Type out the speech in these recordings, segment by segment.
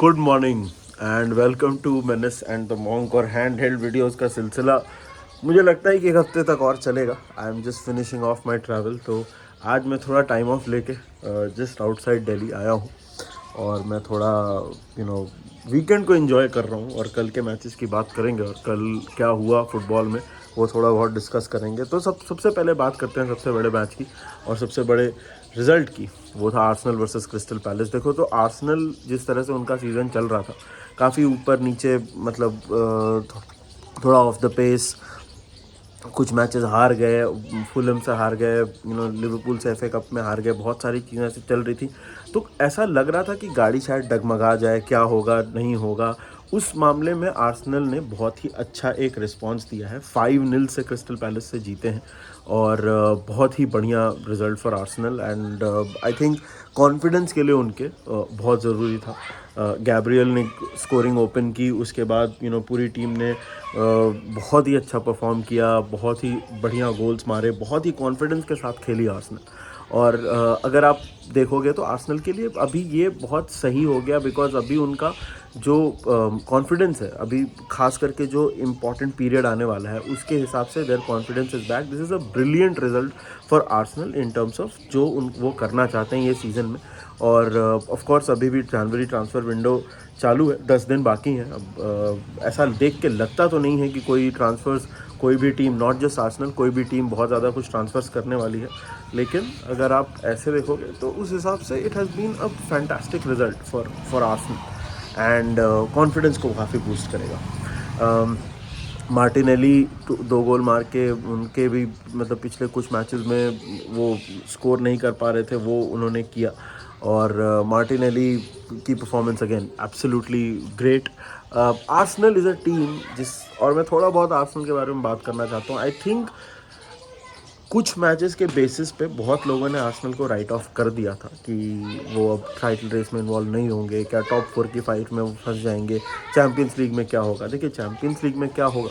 Good morning and welcome to menace and the monk और handheld videos का सिलसिला मुझे लगता है कि एक हफ्ते तक और चलेगा। आई am just finishing of my travel, तो आज मैं थोड़ा टाइम ऑफ लेके जस्ट आउटसाइड दिल्ली आया हूँ और मैं थोड़ा वीकेंड को एंजॉय कर रहा हूँ और कल के मैचेस की बात करेंगे और कल क्या हुआ फुटबॉल में वो थोड़ा बहुत डिस्कस करेंगे। तो सबसे पहले बात करते हैं सबसे बड़े मैच की और सबसे बड़े रिजल्ट की। वो था आर्सेनल वर्सेस क्रिस्टल पैलेस। देखो तो आर्सेनल जिस तरह से उनका सीज़न चल रहा था, काफ़ी ऊपर नीचे, मतलब थोड़ा ऑफ द पेस, कुछ मैचेस हार गए, फुलहम से हार गए, लिवरपूल से एफए कप में हार गए, बहुत सारी चीज़ें ऐसी चल रही थी। तो ऐसा लग रहा था कि गाड़ी शायद डगमगा जाए, क्या होगा नहीं होगा। उस मामले में आर्सेनल ने बहुत ही अच्छा एक रिस्पांस दिया है। 5-0 से क्रिस्टल पैलेस से जीते हैं और बहुत ही बढ़िया result for Arsenal and I think confidence के लिए उनके बहुत ज़रूरी था। गैब्रियल ने स्कोरिंग ओपन की, उसके बाद पूरी टीम ने बहुत ही अच्छा परफॉर्म किया, बहुत ही बढ़िया गोल्स मारे, बहुत ही कॉन्फिडेंस के साथ खेली आर्सेनल। और अगर आप देखोगे तो आर्सेनल के लिए अभी ये बहुत सही हो गया, बिकॉज अभी उनका जो कॉन्फिडेंस है, अभी खास करके जो इम्पॉर्टेंट पीरियड आने वाला है उसके हिसाब से there confidence is back. This is a brilliant result for Arsenal in terms of जो वो करना चाहते हैं ये सीज़न में। और ऑफ कोर्स अभी भी जनवरी ट्रांसफ़र विंडो चालू है, 10 दिन बाकी हैं। अब ऐसा देख के लगता तो नहीं है कि कोई ट्रांसफ़र्स, कोई भी टीम, नॉट जस्ट आर्सेनल, कोई भी टीम बहुत ज़्यादा कुछ ट्रांसफ़र्स करने वाली है। लेकिन अगर आप ऐसे देखोगे तो उस हिसाब से it has been a fantastic result for Arsenal and confidence को काफ़ी बूस्ट करेगा। मार्टिनेली 2 गोल मार के, उनके भी मतलब पिछले कुछ मैचेस में वो स्कोर नहीं कर पा रहे थे, वो उन्होंने किया। और मार्टिनेली की performance again absolutely great. Arsenal is a team और मैं थोड़ा बहुत आर्सेनल के बारे में बात करना चाहता हूँ। आई थिंक कुछ मैचेस के बेसिस पे बहुत लोगों ने आर्सेनल को राइट ऑफ कर दिया था कि वो अब टाइटल रेस में इन्वॉल्व नहीं होंगे, क्या टॉप 4 की फाइट में वो फंस जाएंगे, चैम्पियंस लीग में क्या होगा। देखिए, चैम्पियंस लीग में क्या होगा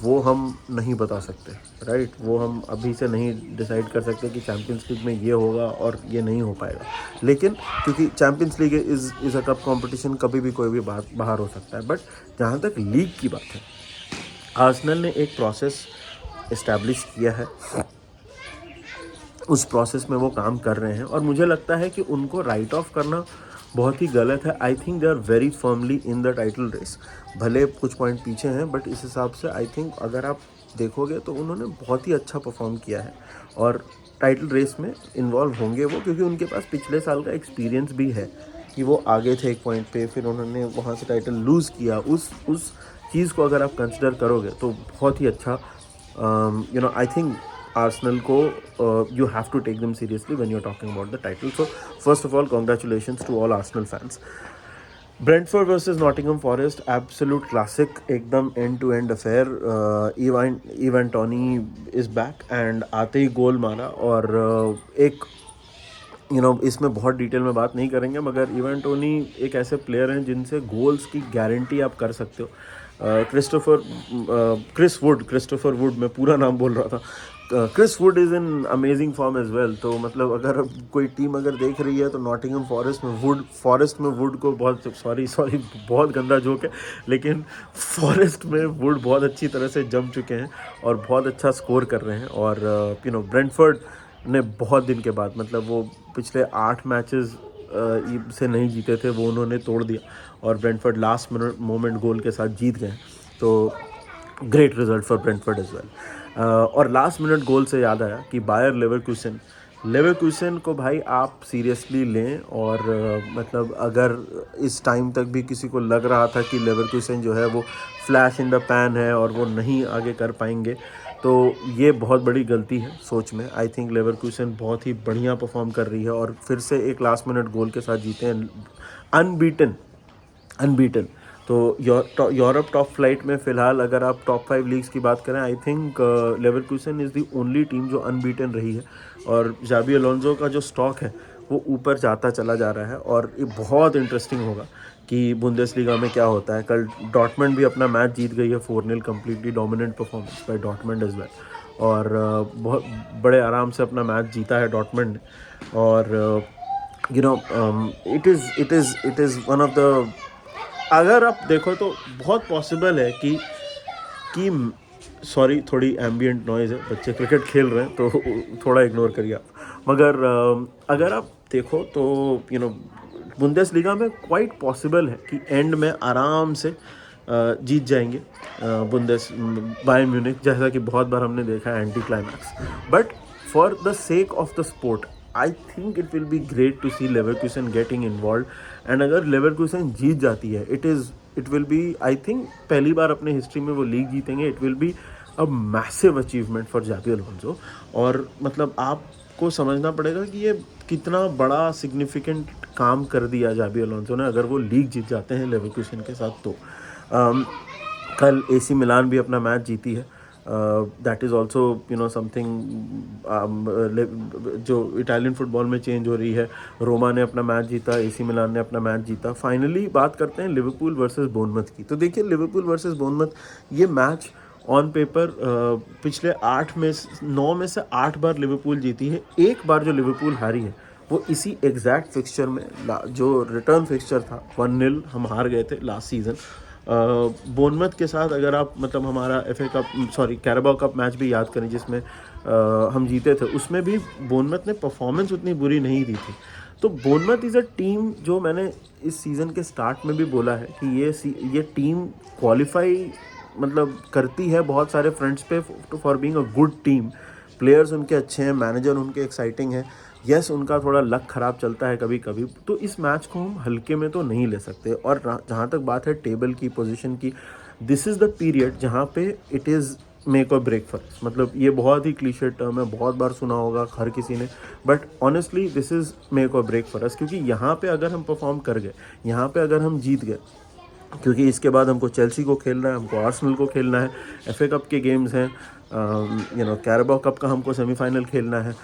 वो हम नहीं बता सकते, राइट। वो हम अभी से नहीं डिसाइड कर सकते कि चैम्पियंस लीग में ये होगा और ये नहीं हो पाएगा। लेकिन क्योंकि champions league is a cup competition, कभी भी कोई भी बाहर हो सकता है। बट जहाँ तक लीग की बात है, आर्सेनल ने एक प्रोसेस इस्टेब्लिश किया है, उस प्रोसेस में वो काम कर रहे हैं और मुझे लगता है कि उनको राइट ऑफ करना बहुत ही गलत है। I think they are very firmly in the title race. भले कुछ पॉइंट पीछे हैं, बट इस हिसाब से आई थिंक अगर आप देखोगे तो उन्होंने बहुत ही अच्छा परफॉर्म किया है और टाइटल रेस में इन्वॉल्व होंगे वो, क्योंकि उनके पास पिछले साल का एक्सपीरियंस भी है कि वो आगे थे एक पॉइंट पे, फिर उन्होंने वहाँ से टाइटल लूज़ किया। उस चीज़ को अगर आप कंसिडर करोगे तो बहुत ही अच्छा। आई थिंक Arsenal को you have to take them seriously when you're talking about the title. So first of all, congratulations to all Arsenal fans. Brentford versus Nottingham Forest, absolute classic, एकदम end to end affair. Ivan Toney is back and आते ही गोल मारा और एक इसमें बहुत detail में बात नहीं करेंगे, मगर इवान टोनी एक ऐसे प्लेयर हैं जिनसे गोल्स की गारंटी आप कर सकते हो। क्रिस्टोफर वुड, मैं पूरा नाम बोल रहा था। Chris Wood is in amazing form as well. तो मतलब अगर कोई टीम अगर देख रही है तो नॉटिंघम फॉरेस्ट में वुड को बहुत सॉरी बहुत गंदा जोक है, लेकिन फॉरेस्ट में वुड बहुत अच्छी तरह से जम चुके हैं और बहुत अच्छा स्कोर कर रहे हैं। और ब्रेंटफोर्ड ने बहुत दिन के बाद, मतलब वो पिछले 8 मैचेस से नहीं जीते थे, वो उन्होंने तोड़ दिया और ब्रेंटफोर्ड लास्ट मोमेंट गोल के साथ जीत गए। तो great result for Brentford as well. और लास्ट मिनट गोल से याद आया कि बायर लेवरकुसेन को भाई आप सीरियसली लें। और मतलब अगर इस टाइम तक भी किसी को लग रहा था कि लेवरकुसेन जो है वो फ्लैश इन द पैन है और वो नहीं आगे कर पाएंगे, तो ये बहुत बड़ी गलती है सोच में। आई थिंक लेवरकुसेन बहुत ही बढ़िया परफॉर्म कर रही है और फिर से एक लास्ट मिनट गोल के साथ जीते हैं, अनबीटन। तो यूरोप टॉप फ्लाइट में फ़िलहाल अगर आप टॉप 5 लीग्स की बात करें, I think Leverkusen is the only team जो अनबीटन रही है। और जाबी अलोंसो का जो स्टॉक है वो ऊपर जाता चला जा रहा है और ये बहुत इंटरेस्टिंग होगा कि बुंदेसलीगा में क्या होता है। कल डॉर्टमंड भी अपना मैच जीत गई है 4-0, completely dominant performance by Dortmund as well. और बहुत बड़े आराम से अपना मैच जीता है डॉर्टमंड ने। और it is one of the अगर आप देखो तो बहुत पॉसिबल है कि सॉरी थोड़ी एम्बियंट नॉइज़ है, बच्चे क्रिकेट खेल रहे हैं तो थोड़ा इग्नोर करिए आप। मगर अगर आप देखो तो बुंदेसलीगा में क्वाइट पॉसिबल है कि एंड में आराम से जीत जाएंगे बुंदेस बायर्न म्यूनिख, जैसा कि बहुत बार हमने देखा है anti climax. But for the sake of the sport I think it will be great to see Leverkusen getting involve. And अगर लेवरकुसन जीत जाती है it will be I think पहली बार अपने हिस्ट्री में वो लीग जीतेंगे। It will be a massive achievement for Xabi Alonso. और मतलब आपको समझना पड़ेगा कि ये कितना बड़ा सिग्निफिकेंट काम कर दिया जाबी अलोंसो ने अगर वो लीग जीत जाते हैं लेवरकुसन के साथ। तो कल एसी मिलान भी अपना मैच जीती है। दैट इज़ ऑल्सो समथिंग जो इटालियन फुटबॉल में चेंज हो रही है। रोमा ने अपना मैच जीता, एसी मिलान ने अपना मैच जीता। फाइनली बात करते हैं लिवरपूल वर्सेस बोर्नमथ की। तो देखिए लिवरपूल वर्सेस बोर्नमथ ये मैच ऑन पेपर पिछले 9 में से 8 बार लिवरपूल जीती है। एक बार जो लिवरपूल हारी है वो इसी एग्जैक्ट फिक्सचर में जो रिटर्न फिक्सचर था 1-0 हम हार गए थे लास्ट सीज़न बोर्नमथ के साथ। अगर आप मतलब हमारा कैराबाओ कप मैच भी याद करें जिसमें हम जीते थे, उसमें भी बोर्नमथ ने परफॉर्मेंस उतनी बुरी नहीं दी थी। तो बोर्नमथ इज़ अ टीम जो मैंने इस सीज़न के स्टार्ट में भी बोला है कि ये टीम क्वालिफाई मतलब करती है बहुत सारे फ्रंट्स पे for being a good team. Players उनके अच्छे हैं, मैनेजर उनके एक्साइटिंग है। यस उनका थोड़ा लक ख़राब चलता है कभी कभी, तो इस मैच को हम हल्के में तो नहीं ले सकते। और जहाँ तक बात है टेबल की पोजीशन की, दिस इज़ द पीरियड जहाँ पे इट इज़ मेक और ब्रेक फॉर अस। मतलब ये बहुत ही क्लीशे टर्म है, बहुत बार सुना होगा हर किसी ने, but honestly this is make और ब्रेक फॉर अस। क्योंकि यहाँ पे अगर हम परफॉर्म कर गए, यहाँ पे अगर हम जीत गए, क्योंकि इसके बाद हमको चेल्सी को खेलना है, हमको आर्सेनल को खेलना है, एफए कप के गेम्स हैं, कैराबाओ कप का हमको सेमीफाइनल खेलना है।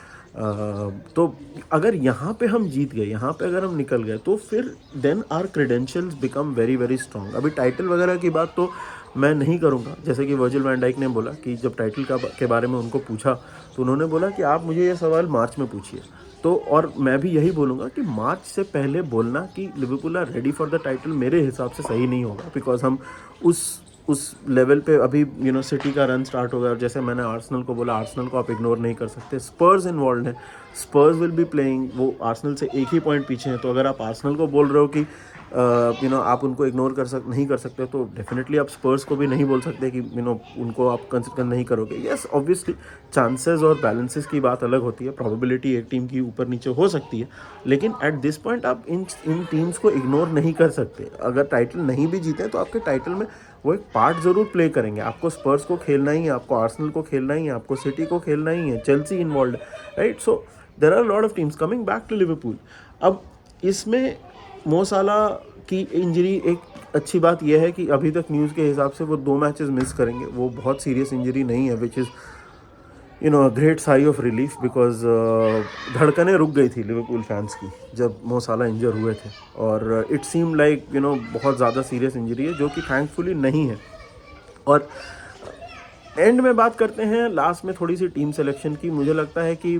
तो अगर यहाँ पे हम जीत गए, यहाँ पे अगर हम निकल गए, तो फिर then are credentials become very very strong. अभी टाइटल वगैरह की बात तो मैं नहीं करूँगा। जैसे कि वर्जिल वैन डाइक ने बोला कि जब टाइटल के बारे में उनको पूछा तो उन्होंने बोला कि आप मुझे ये सवाल मार्च में पूछिए। तो और मैं भी यही बोलूँगा कि मार्च से पहले बोलना कि Liverpool are ready for the title मेरे हिसाब से सही नहीं होगा। बिकॉज हम उस लेवल पे अभी सिटी का रन स्टार्ट होगा। और जैसे मैंने आर्सेनल को बोला, आर्सेनल को आप इग्नोर नहीं कर सकते। स्पर्स इन्वॉल्व हैं, स्पर्स विल बी प्लेइंग, वो आर्सेनल से एक ही पॉइंट पीछे हैं। तो अगर आप आर्सेनल को बोल रहे हो कि आप उनको इग्नोर नहीं कर सकते, तो डेफिनेटली आप स्पर्स को भी नहीं बोल सकते कि उनको आप कंसिडर नहीं करोगे। यस ऑब्वियसली चांसेस और बैलेंसेस की बात अलग होती है, प्रोबेबिलिटी एक टीम की ऊपर नीचे हो सकती है, लेकिन एट दिस पॉइंट आप इन टीम्स को इग्नोर नहीं कर सकते। अगर टाइटल नहीं भी जीते तो आपके टाइटल में वो एक पार्ट ज़रूर प्ले करेंगे। आपको स्पर्स को खेलना ही है, आपको आर्सेनल को खेलना ही है, आपको सिटी को खेलना ही है, Chelsea involve, right. So there are lot of teams coming back to Liverpool. अब इसमें मो साला की इंजरी, एक अच्छी बात यह है कि अभी तक न्यूज़ के हिसाब से वो 2 मैचेस मिस करेंगे। वो बहुत सीरियस इंजरी नहीं है, which is great sigh of relief. Because धड़कनें रुक गई थी लिवरपूल फैंस की जब मो साला इंजर हुए थे। और इट सीम लाइक बहुत ज़्यादा सीरियस इंजरी है, जो कि थैंकफुली नहीं है। और एंड में बात करते हैं लास्ट में थोड़ी सी टीम सिलेक्शन की। मुझे लगता है कि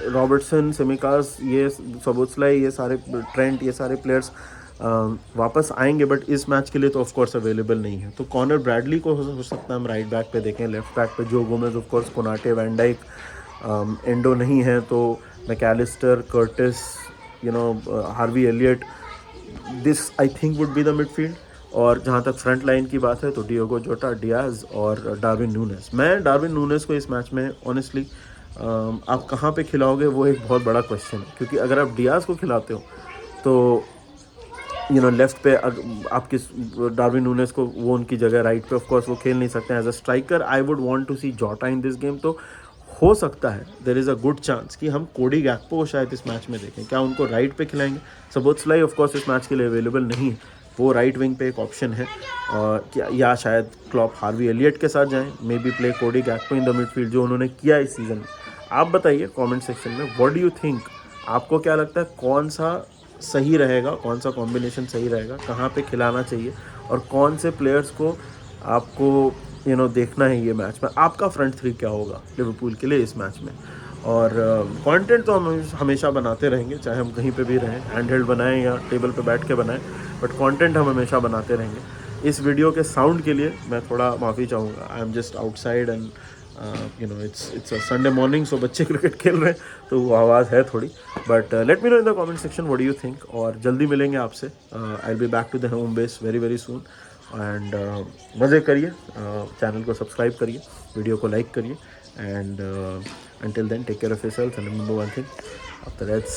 रॉबर्टसन, सेमिकास, ये सबोत्सलाई, ये सारे ट्रेंट, ये सारे प्लेयर्स वापस आएंगे, बट इस मैच के लिए तो ऑफ कोर्स अवेलेबल नहीं है। तो कॉनर ब्रैडली को हो सकता है हम राइट बैक पे देखें। लेफ्ट बैक पे Joe Gomez, of course Konate, van Dijk, Endo नहीं है तो MacAllister, Curtis, Harvey Elliott, this I think would be the midfield. और जहाँ तक फ्रंट लाइन की बात है तो डियोगो जोटा, डियाज और डार्विन नूनेस। मैं डार्विन नूनेस को इस मैच में ऑनेस्टली आप कहाँ पे खिलाओगे वो एक बहुत बड़ा क्वेश्चन है। क्योंकि अगर आप डियाज को खिलाते हो तो लेफ्ट पे आप किस डार्विन नूनेस को वो उनकी जगह राइट पे ऑफ कोर्स वो खेल नहीं सकते हैं। As a striker I would want to see Jota in this game. तो हो सकता है there is a good chance कि हम कोडी गैक्पो को शायद इस मैच में देखें। क्या उनको राइट पे खिलाएंगे? सबोत्सलाई ऑफ कोर्स इस मैच के लिए अवेलेबल नहीं है, वो राइट विंग पे एक ऑप्शन है। या शायद क्लॉप हार्वी एलियट के साथ जाएं, मे बी प्ले कोडी गैक्पो इन द मिडफील्ड, जो उन्होंने किया इस सीज़न में। आप बताइए कमेंट सेक्शन में, व्हाट डू यू थिंक? आपको क्या लगता है कौन सा सही रहेगा, कौन सा कॉम्बिनेशन सही रहेगा, कहाँ पे खिलाना चाहिए, और कौन से प्लेयर्स को आपको देखना है ये मैच में? आपका फ्रंट थ्री क्या होगा लिवरपूल के लिए इस मैच में? और कंटेंट तो हम हमेशा बनाते रहेंगे, चाहे हम कहीं पे भी रहें, हैंड हेल्ड बनाएं या टेबल पे बैठ के बनाएं। बट कंटेंट हम हमेशा बनाते रहेंगे। इस वीडियो के साउंड के लिए मैं थोड़ा माफ़ी चाहूँगा। I am just outside and you know it's a Sunday morning, so बच्चे क्रिकेट खेल रहे हैं तो वो आवाज़ है थोड़ी। But let me know in the comment section what do you think, और जल्दी मिलेंगे आपसे। I will be back to the home base very very soon. And मज़े करिए, चैनल को सब्सक्राइब करिए, वीडियो को लाइक करिए, and until then take care of yourself and remember one thing, after that's